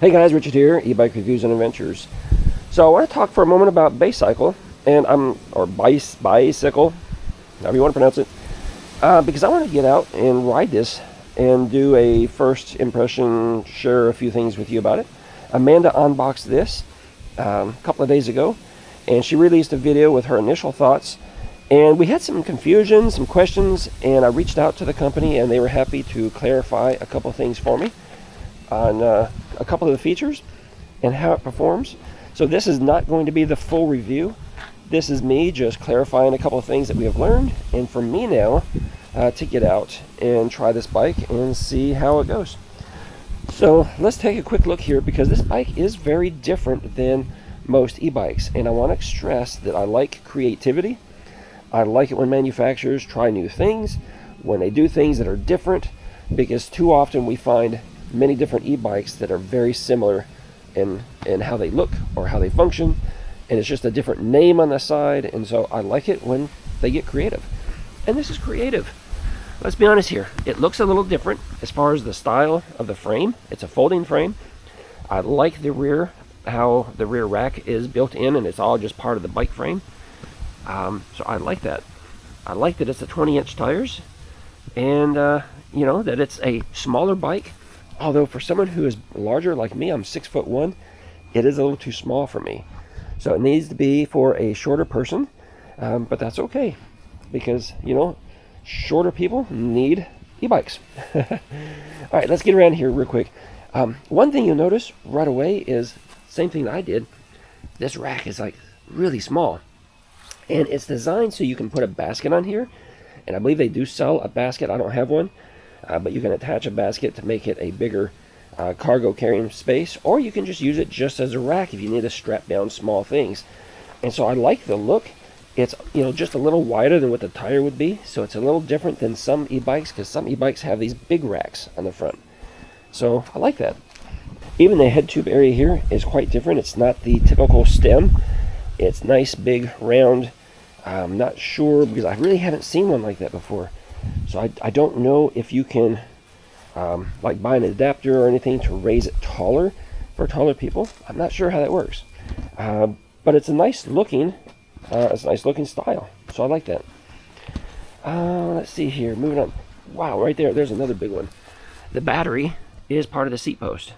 Hey guys, Richard here, eBike Reviews and Adventures. So I want to talk for a moment about Baicycle, or Baicycle, however you want to pronounce it, because I want to get out and ride this and do a first impression, share a few things with you about it. Amanda unboxed this a couple of days ago, and she released a video with her initial thoughts. And we had some confusion, some questions, and I reached out to the company, and they were happy to clarify a couple of things for me on a couple of the features and how it performs. So this is not going to be the full review. This is me just clarifying a couple of things that we have learned, and for me now to get out and try this bike and see how it goes. So let's take a quick look here, because this bike is very different than most e-bikes, and I want to stress that I like creativity. I like it when manufacturers try new things, when they do things that are different, because too often we find many different e-bikes that are very similar in how they look or how they function, and it's just a different name on the side. And so I like it when they get creative, and this is creative. Let's be honest here, it looks a little different as far as the style of the frame. It's a folding frame. I like the rear, how the rear rack is built in, and it's all just part of the bike frame. So I like that. I like that it's a 20-inch tires, and you know, that it's a smaller bike. Although for someone who is larger like me, I'm 6'1", it is a little too small for me. So it needs to be for a shorter person, but that's okay, because, you know, shorter people need e-bikes. All right, let's get around here real quick. One thing you'll notice right away is, same thing that I did, this rack is like really small. And it's designed so you can put a basket on here, and I believe they do sell a basket. I don't have one. But you can attach a basket to make it a bigger cargo carrying space, or you can just use it just as a rack if you need to strap down small things. And so I like the look. It's, you know, just a little wider than what the tire would be, so it's a little different than some e-bikes, because some e-bikes have these big racks on the front. So I like that. Even the head tube area here is quite different. It's not the typical stem. It's nice, big, round. I'm not sure, because I really haven't seen one like that before. So I don't know if you can like buy an adapter or anything to raise it taller for taller people. I'm not sure how that works, but it's a nice looking style. So I like that. Let's see here. Moving on. Wow, right there. There's another big one. The battery is part of the seat post,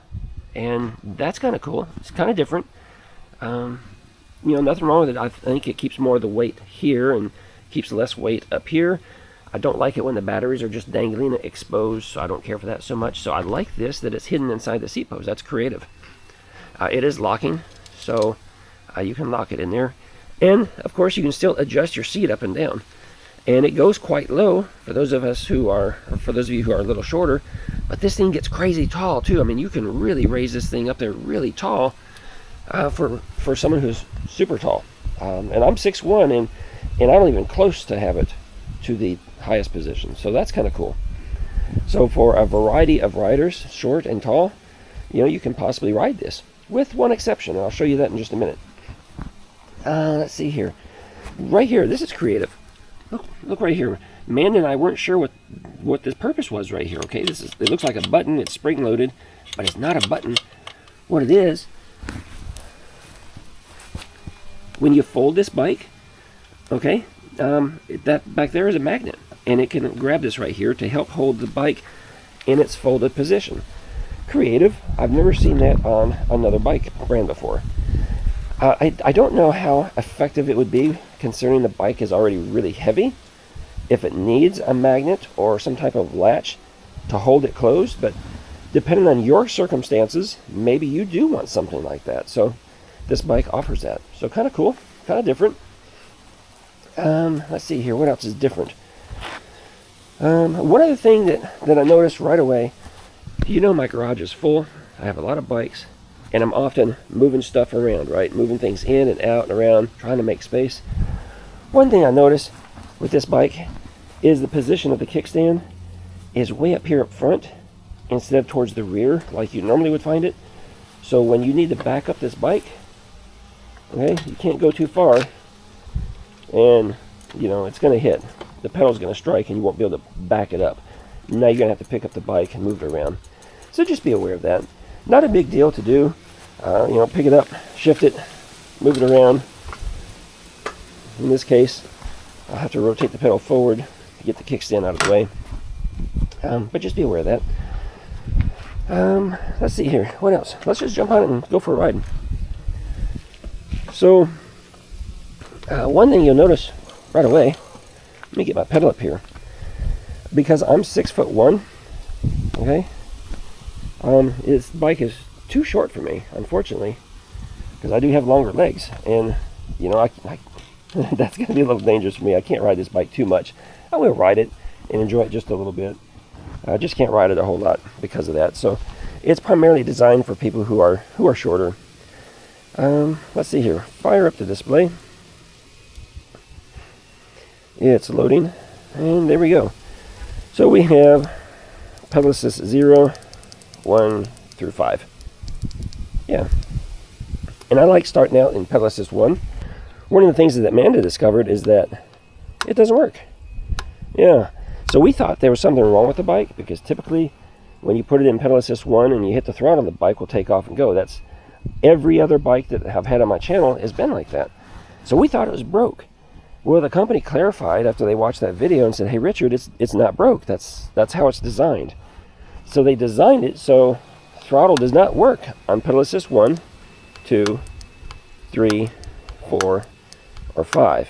and that's kind of cool. It's kind of different. You know, nothing wrong with it. I think it keeps more of the weight here and keeps less weight up here. I don't like it when the batteries are just dangling exposed, so I don't care for that so much. So I like this, that it's hidden inside the seat post. That's creative. It is locking, so you can lock it in there. And, of course, you can still adjust your seat up and down. And it goes quite low for those of us who are, or for those of you who are a little shorter. But this thing gets crazy tall, too. I mean, you can really raise this thing up there really tall for someone who's super tall. And I'm 6'1", and I don't even close to have it to the highest position. So that's kind of cool. So for a variety of riders, short and tall, you know, you can possibly ride this, with one exception, and I'll show you that in just a minute. Let's see here. Right here, this is creative. Look right here. Amanda and I weren't sure what this purpose was right here. Okay, it looks like a button. It's spring loaded, but it's not a button. What it is, when you fold this bike, okay, that back there is a magnet, and it can grab this right here to help hold the bike in its folded position. Creative. I've never seen that on another bike brand before. I don't know how effective it would be, considering the bike is already really heavy, if it needs a magnet or some type of latch to hold it closed, but depending on your circumstances, maybe you do want something like that. So this bike offers that. So kind of cool, kind of different. Let's see here, what else is different? One other thing that I noticed right away, you know, my garage is full. I have a lot of bikes, and I'm often moving stuff around, right? Moving things in and out and around, trying to make space. One thing I noticed with this bike is the position of the kickstand is way up here up front instead of towards the rear like you normally would find it. So when you need to back up this bike, okay, you can't go too far, and you know, it's going to hit. The pedal's going to strike, and you won't be able to back it up. Now you're going to have to pick up the bike and move it around. So just be aware of that. Not a big deal to do. You know, pick it up, shift it, move it around. In this case, I'll have to rotate the pedal forward to get the kickstand out of the way. But just be aware of that. Let's see here. What else? Let's just jump on it and go for a ride. So, one thing you'll notice right away, let me get my pedal up here. Because I'm 6'1", okay? This bike is too short for me, unfortunately, because I do have longer legs, and you know, that's going to be a little dangerous for me. I can't ride this bike too much. I will ride it and enjoy it just a little bit. I just can't ride it a whole lot because of that. So it's primarily designed for people who are shorter. Let's see here. Fire up the display. It's loading, and there we go. So we have pedal assist 0, 1 through 5. Yeah. And I like starting out in pedal assist 1. One of the things that Amanda discovered is that it doesn't work. Yeah. So we thought there was something wrong with the bike, because typically when you put it in pedal assist 1 and you hit the throttle, the bike will take off and go. That's every other bike that I've had on my channel has been like that. So we thought it was broke. Well, the company clarified after they watched that video and said, "Hey, Richard, it's not broke. That's how it's designed." So they designed it so throttle does not work on pedal assist 1, 2, 3, 4, or 5.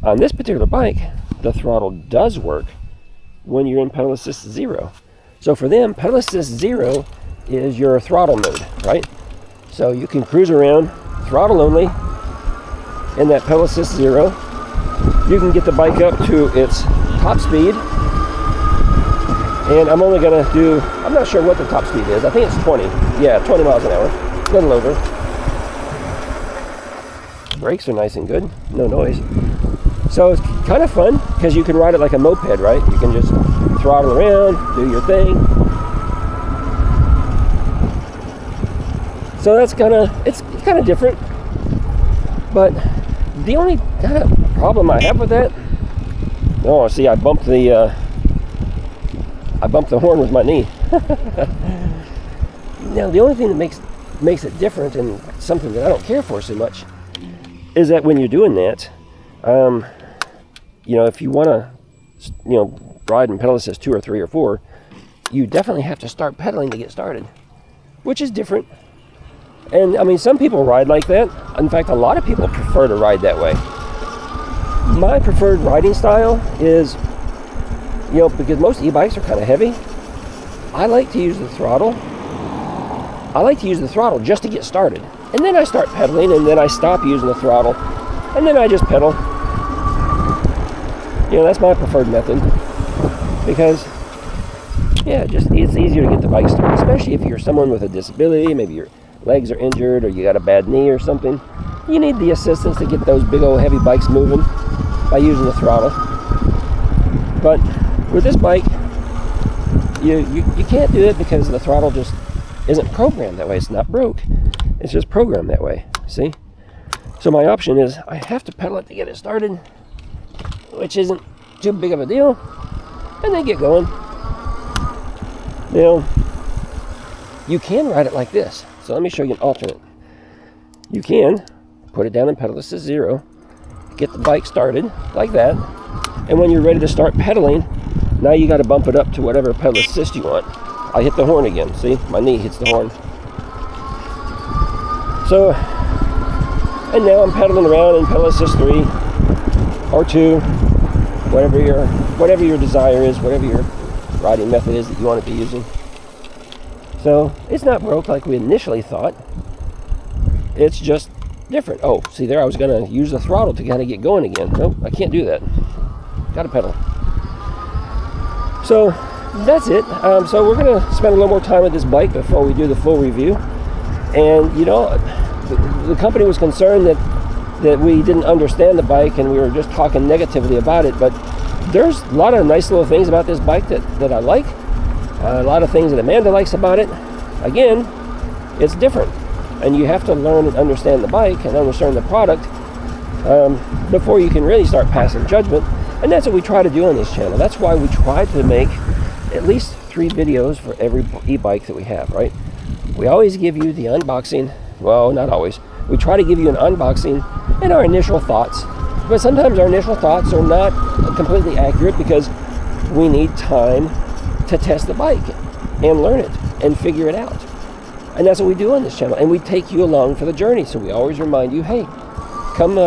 On this particular bike, the throttle does work when you're in pedal assist 0. So for them, pedal assist 0 is your throttle mode, right? So you can cruise around throttle only in that pedal assist 0. You can get the bike up to its top speed, and I'm only gonna do, I'm not sure what the top speed is. I think it's 20. Yeah, 20 miles an hour, a little over. Brakes are nice and good, no noise. So it's kind of fun because you can ride it like a moped, right? You can just throttle around, do your thing. So that's it's kind of different. But the only kind of problem I have with that, oh, see, I bumped the horn with my knee. Now, the only thing that makes it different, and something that I don't care for so much, is that when you're doing that, you know, if you want to, you know, ride in pedal assist 2 or 3 or 4, you definitely have to start pedaling to get started, which is different. And I mean, some people ride like that. In fact, a lot of people prefer to ride that way. My preferred riding style is, you know, because most e-bikes are kind of heavy, I like to use the throttle. I like to use the throttle just to get started. And then I start pedaling, and then I stop using the throttle, and then I just pedal. You know, that's my preferred method. Because, yeah, just it's easier to get the bike started, especially if you're someone with a disability, maybe your legs are injured or you got a bad knee or something. You need the assistance to get those big old heavy bikes moving by using the throttle. But with this bike, you can't do it because the throttle just isn't programmed that way. It's not broke. It's just programmed that way. See? So my option is I have to pedal it to get it started, which isn't too big of a deal, and then get going. Now, you can ride it like this. So let me show you an alternate. You can put it down in pedal assist 0, get the bike started like that, and when you're ready to start pedaling, now you got to bump it up to whatever pedal assist you want. I hit the horn again. See, my knee hits the horn. So, and now I'm pedaling around in pedal assist 3 or 2, whatever your desire is, whatever your riding method is that you want to be using. So it's not broke like we initially thought. It's just different. Oh, see there, I was going to use the throttle to kind of get going again. Nope, I can't do that. Got to pedal. So that's it. So we're going to spend a little more time with this bike before we do the full review. And you know, the company was concerned that we didn't understand the bike and we were just talking negatively about it. But there's a lot of nice little things about this bike that I like. A lot of things that Amanda likes about it. Again, it's different. And you have to learn and understand the bike and understand the product before you can really start passing judgment. And that's what we try to do on this channel. That's why we try to make at least 3 videos for every e-bike that we have, right? We always give you the unboxing. Well, not always. We try to give you an unboxing and our initial thoughts. But sometimes our initial thoughts are not completely accurate because we need time to test the bike and learn it and figure it out. And that's what we do on this channel. And we take you along for the journey. So we always remind you, hey, come,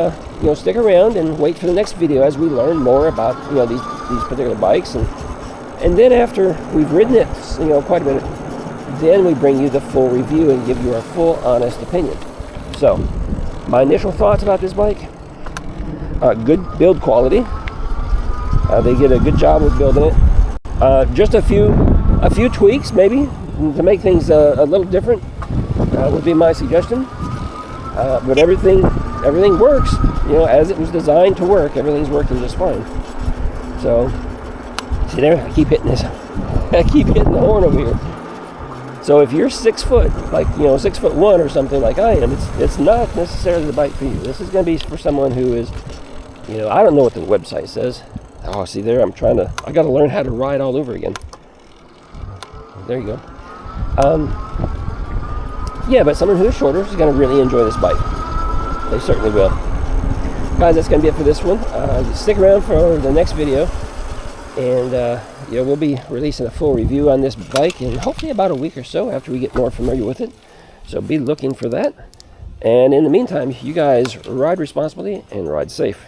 stick around and wait for the next video as we learn more about, these particular bikes. And then after we've ridden it, quite a bit, then we bring you the full review and give you our full, honest opinion. So, my initial thoughts about this bike: good build quality. They did a good job with building it. Just a few tweaks, maybe, to make things a little different would be my suggestion. But everything works, as it was designed to work. Everything's working just fine. So, see there, I keep hitting this. I keep hitting the horn over here. So if you're 6 foot, 6'1" or something like I am, it's not necessarily the bike for you. This is going to be for someone who is, I don't know what the website says. Oh, see there, I got to learn how to ride all over again. There you go. Yeah, but someone who is shorter is going to really enjoy this bike. They certainly will. Guys, that's going to be it for this one. Stick around for the next video. And we'll be releasing a full review on this bike in hopefully about a week or so after we get more familiar with it. So be looking for that. And in the meantime, you guys ride responsibly and ride safe.